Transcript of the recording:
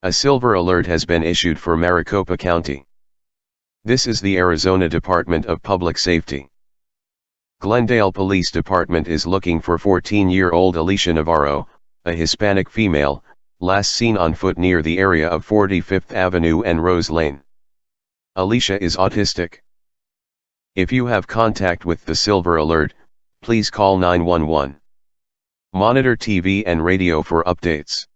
A silver alert has been issued for Maricopa County. This is the Arizona Department of Public Safety. Glendale Police Department is looking for 14-year-old Alicia Navarro, a Hispanic female, last seen on foot near the area of 45th Avenue and Rose Lane. Alicia is autistic. If you have contact with the silver alert, please call 911. Monitor TV and radio for updates.